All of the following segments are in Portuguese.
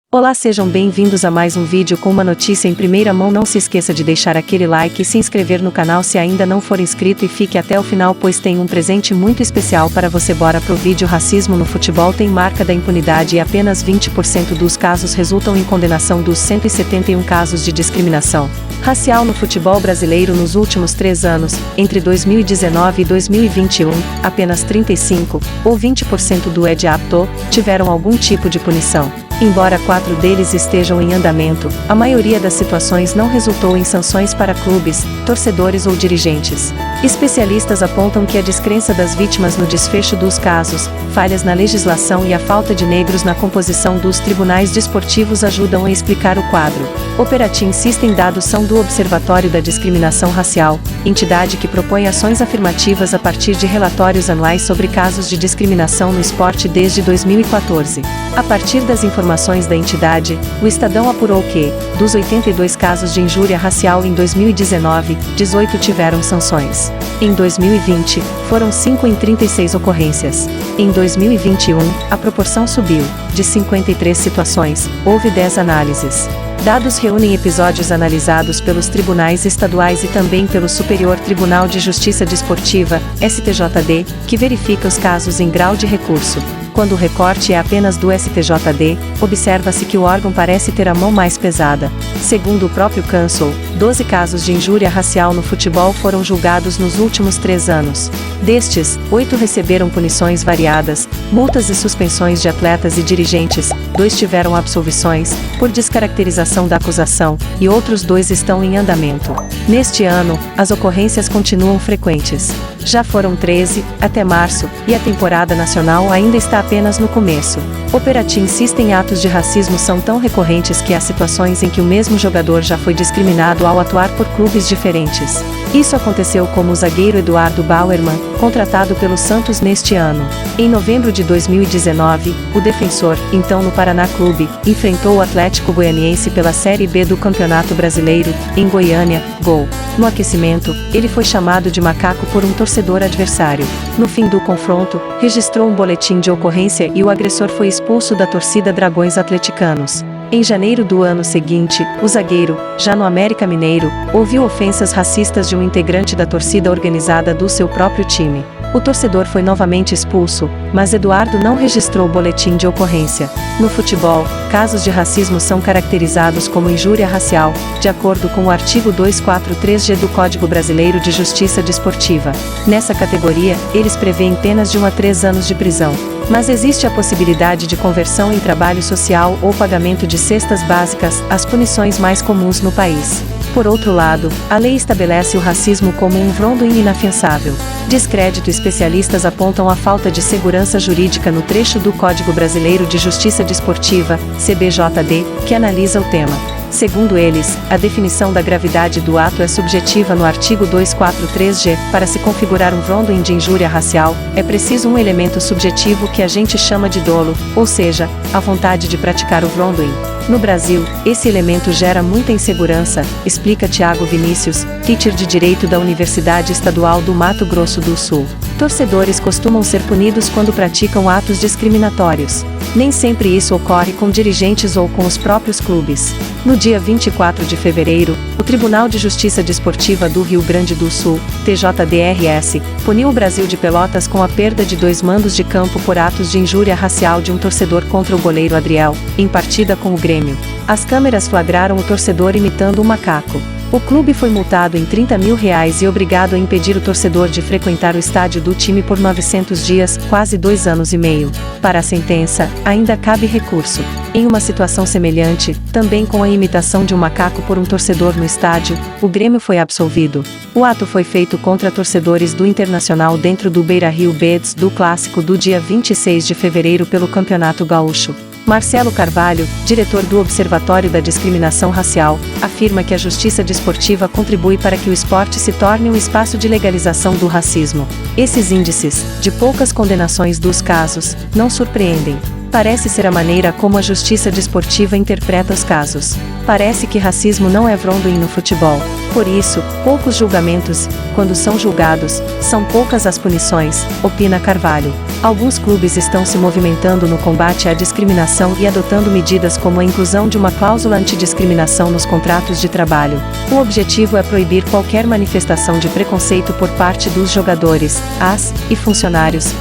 Olá, sejam bem-vindos a mais um vídeo com uma notícia em primeira mão. Não se esqueça de deixar aquele like e se inscrever no canal se ainda não for inscrito e fique até o final, pois tem um presente muito especial para você. Bora pro vídeo. Racismo no futebol tem marca da impunidade e apenas 20% dos casos resultam em condenação dos 171 casos de discriminação racial no futebol brasileiro nos últimos 3 anos, entre 2019 e 2021, apenas 35, ou 20% do EDAPTO, tiveram algum tipo de punição. Embora 4 deles estejam em andamento, a maioria das situações não resultou em sanções para clubes, torcedores ou dirigentes. Especialistas apontam que a descrença das vítimas no desfecho dos casos, falhas na legislação e a falta de negros na composição dos tribunais desportivos ajudam a explicar o quadro. Operatim System. Dados são do Observatório da Discriminação Racial, entidade que propõe ações afirmativas a partir de relatórios anuais sobre casos de discriminação no esporte desde 2014. A partir das informações da entidade, o Estadão apurou que, dos 82 casos de injúria racial em 2019, 18 tiveram sanções. Em 2020, foram 5 em 36 ocorrências. Em 2021, a proporção subiu. De 53 situações, houve 10 análises. Dados reúnem episódios analisados pelos tribunais estaduais e também pelo Superior Tribunal de Justiça Desportiva, STJD, que verifica os casos em grau de recurso. Quando o recorte é apenas do STJD, observa-se que o órgão parece ter a mão mais pesada. Segundo o próprio Council, 12 casos de injúria racial no futebol foram julgados nos últimos 3 anos. Destes, 8 receberam punições variadas, multas e suspensões de atletas e dirigentes, 2 tiveram absolvições, por descaracterização da acusação, e outros 2 estão em andamento. Neste ano, as ocorrências continuam frequentes. Já foram 13, até março, e a temporada nacional ainda está apenas no começo. Operatim System. Atos de racismo são tão recorrentes que há situações em que o mesmo jogador já foi discriminado ao atuar por clubes diferentes. Isso aconteceu com o zagueiro Eduardo Bauerman, contratado pelo Santos neste ano. Em novembro de 2019, o defensor, então no Paraná Clube, enfrentou o Atlético Goianiense pela Série B do Campeonato Brasileiro, em Goiânia, Gol. No aquecimento, ele foi chamado de macaco por um torcedor adversário. No fim do confronto, registrou um boletim de ocorrência e o agressor foi expulso da torcida Dragões Atleticanos. Em janeiro do ano seguinte, o zagueiro, já no América Mineiro, ouviu ofensas racistas de um integrante da torcida organizada do seu próprio time. O torcedor foi novamente expulso, mas Eduardo não registrou boletim de ocorrência. No futebol, casos de racismo são caracterizados como injúria racial, de acordo com o artigo 243-G do Código Brasileiro de Justiça Desportiva. Nessa categoria, eles prevêem penas de 1 a 3 anos de prisão. Mas existe a possibilidade de conversão em trabalho social ou pagamento de cestas básicas, as punições mais comuns no país. Por outro lado, a lei estabelece o racismo como um wrongdoing inafiançável. Descrédito. Especialistas apontam a falta de segurança jurídica no trecho do Código Brasileiro de Justiça Desportiva, CBJD, que analisa o tema. Segundo eles, a definição da gravidade do ato é subjetiva no artigo 243-G. Para se configurar um wrongdoing de injúria racial, é preciso um elemento subjetivo que a gente chama de dolo, ou seja, a vontade de praticar o wrongdoing. No Brasil, esse elemento gera muita insegurança, explica Thiago Vinícius, teacher de Direito da Universidade Estadual do Mato Grosso do Sul. Torcedores costumam ser punidos quando praticam atos discriminatórios. Nem sempre isso ocorre com dirigentes ou com os próprios clubes. No dia 24 de fevereiro, o Tribunal de Justiça Desportiva do Rio Grande do Sul, TJDRS, puniu o Brasil de Pelotas com a perda de 2 mandos de campo por atos de injúria racial de um torcedor contra o goleiro Adriel, em partida com o Grêmio. As câmeras flagraram o torcedor imitando um macaco. O clube foi multado em R$30 mil e obrigado a impedir o torcedor de frequentar o estádio do time por 900 dias, quase 2 anos e meio. Para a sentença, ainda cabe recurso. Em uma situação semelhante, também com a imitação de um macaco por um torcedor no estádio, o Grêmio foi absolvido. O ato foi feito contra torcedores do Internacional dentro do Beira-Rio Beds do clássico do dia 26 de fevereiro pelo Campeonato Gaúcho. Marcelo Carvalho, diretor do Observatório da Discriminação Racial, afirma que a justiça desportiva contribui para que o esporte se torne um espaço de legalização do racismo. Esses índices, de poucas condenações dos casos, não surpreendem. Parece ser a maneira como a justiça desportiva interpreta os casos. Parece que racismo não é vrondoim no futebol. Por isso, poucos julgamentos, quando são julgados, são poucas as punições, opina Carvalho. Alguns clubes estão se movimentando no combate à discriminação e adotando medidas como a inclusão de uma cláusula antidiscriminação nos contratos de trabalho. O objetivo é proibir qualquer manifestação de preconceito por parte dos jogadores, e funcionários,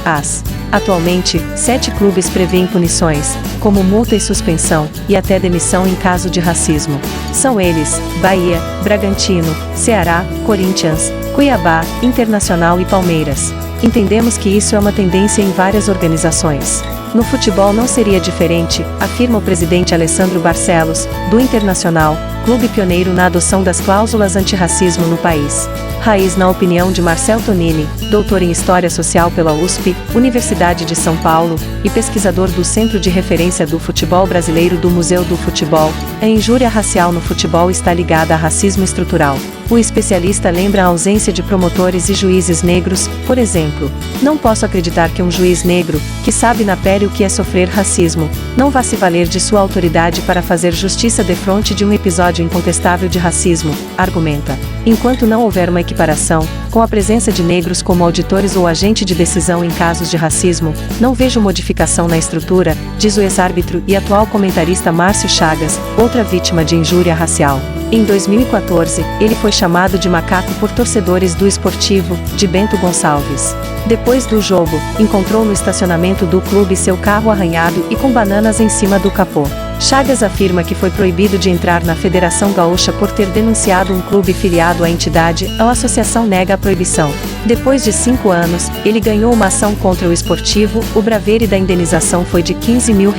Atualmente, 7 clubes prevêem punições, como multa e suspensão, e até demissão em caso de racismo. São eles: Bahia, Bragantino, Ceará, Corinthians, Cuiabá, Internacional e Palmeiras. Entendemos que isso é uma tendência em várias organizações. No futebol não seria diferente, afirma o presidente Alessandro Barcelos, do Internacional, clube pioneiro na adoção das cláusulas antirracismo no país. Raiz na opinião de Marcel Tonini, doutor em História Social pela USP, Universidade de São Paulo, e pesquisador do Centro de Referência do Futebol Brasileiro do Museu do Futebol, a injúria racial no futebol está ligada a racismo estrutural. O especialista lembra a ausência de promotores e juízes negros, por exemplo. Não posso acreditar que um juiz negro, que sabe na pele o que é sofrer racismo, não vá se valer de sua autoridade para fazer justiça defronte de um episódio incontestável de racismo, argumenta. Enquanto não houver uma equiparação, com a presença de negros como auditores ou agente de decisão em casos de racismo, não vejo modificação na estrutura, diz o ex-árbitro e atual comentarista Márcio Chagas, outra vítima de injúria racial. Em 2014, ele foi chamado de macaco por torcedores do Esportivo, de Bento Gonçalves. Depois do jogo, encontrou no estacionamento do clube seu carro arranhado e com bananas em cima do capô. Chagas afirma que foi proibido de entrar na Federação Gaúcha por ter denunciado um clube filiado à entidade, a associação nega a proibição. Depois de 5 anos, ele ganhou uma ação contra o Esportivo, o braveiro da indenização foi de R$15 mil.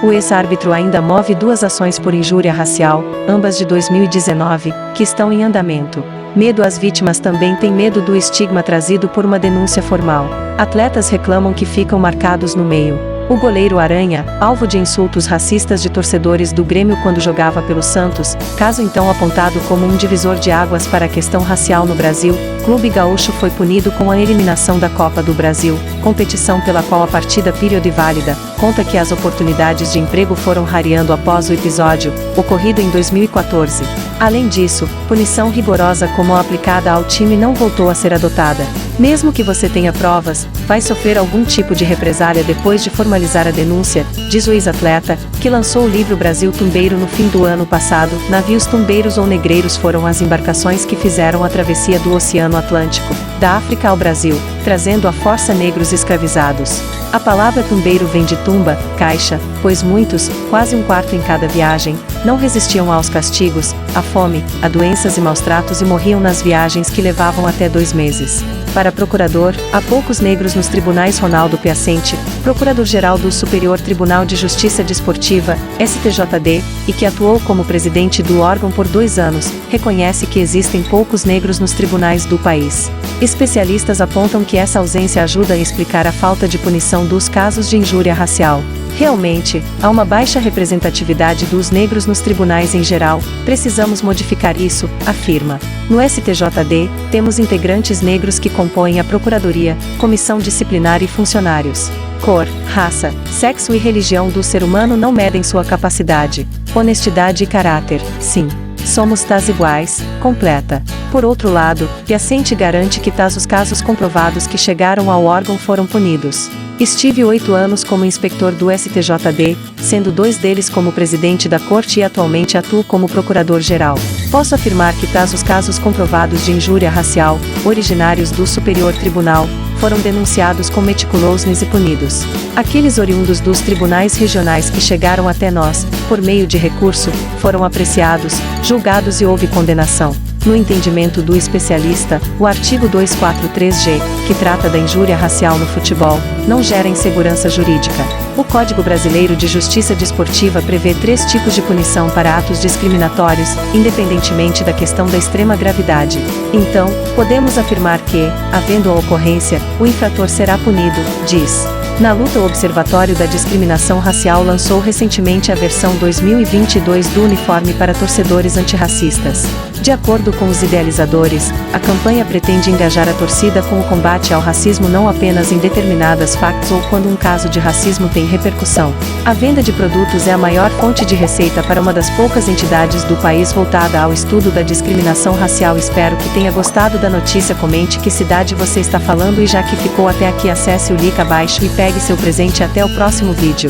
O ex-árbitro ainda move 2 ações por injúria racial, ambas de 2019, que estão em andamento. Medo. As vítimas também têm medo do estigma trazido por uma denúncia formal. Atletas reclamam que ficam marcados no meio. O goleiro Aranha, alvo de insultos racistas de torcedores do Grêmio quando jogava pelo Santos, caso então apontado como um divisor de águas para a questão racial no Brasil, Clube Gaúcho foi punido com a eliminação da Copa do Brasil, competição pela qual a partida período válida, conta que as oportunidades de emprego foram rareando após o episódio, ocorrido em 2014. Além disso, punição rigorosa como a aplicada ao time não voltou a ser adotada. Mesmo que você tenha provas, vai sofrer algum tipo de represália depois de formalizar a denúncia, diz o ex-atleta, que lançou o livro Brasil Tumbeiro no fim do ano passado. Navios tumbeiros ou negreiros foram as embarcações que fizeram a travessia do Oceano Atlântico, da África ao Brasil, trazendo à força negros escravizados. A palavra tumbeiro vem de tumba, caixa, pois muitos, quase um quarto em cada viagem, não resistiam aos castigos, à fome, a doenças e maus tratos e morriam nas viagens que levavam até 2 meses. Para procurador, há poucos negros nos tribunais. Ronaldo Piacente, procurador-geral do Superior Tribunal de Justiça Desportiva, STJD, e que atuou como presidente do órgão por 2 anos, reconhece que existem poucos negros nos tribunais do país. Especialistas apontam que essa ausência ajuda a explicar a falta de punição dos casos de injúria racial. Realmente, há uma baixa representatividade dos negros nos tribunais em geral, precisamos modificar isso, afirma. No STJD, temos integrantes negros que compõem a Procuradoria, Comissão Disciplinar e funcionários. Cor, raça, sexo e religião do ser humano não medem sua capacidade, honestidade e caráter, sim. Somos tais iguais, completa. Por outro lado, Piacente garante que tais os casos comprovados que chegaram ao órgão foram punidos. Estive 8 anos como inspetor do STJD, sendo 2 deles como presidente da corte e atualmente atuo como procurador-geral. Posso afirmar que tais os casos comprovados de injúria racial, originários do Superior Tribunal, foram denunciados com meticulousness e punidos. Aqueles oriundos dos tribunais regionais que chegaram até nós, por meio de recurso, foram apreciados, julgados e houve condenação. No entendimento do especialista, o artigo 243-G, que trata da injúria racial no futebol, não gera insegurança jurídica. O Código Brasileiro de Justiça Desportiva prevê 3 tipos de punição para atos discriminatórios, independentemente da questão da extrema gravidade. Então, podemos afirmar que, havendo a ocorrência, o infrator será punido, diz. Na luta, o Observatório da Discriminação Racial lançou recentemente a versão 2022 do uniforme para torcedores antirracistas. De acordo com os idealizadores, a campanha pretende engajar a torcida com o combate ao racismo não apenas em determinadas facts ou quando um caso de racismo tem repercussão. A venda de produtos é a maior fonte de receita para uma das poucas entidades do país voltada ao estudo da discriminação racial. Espero que tenha gostado da notícia. Comente que cidade você está falando e já que ficou até aqui, acesse o link abaixo e pegue seu presente. Até o próximo vídeo.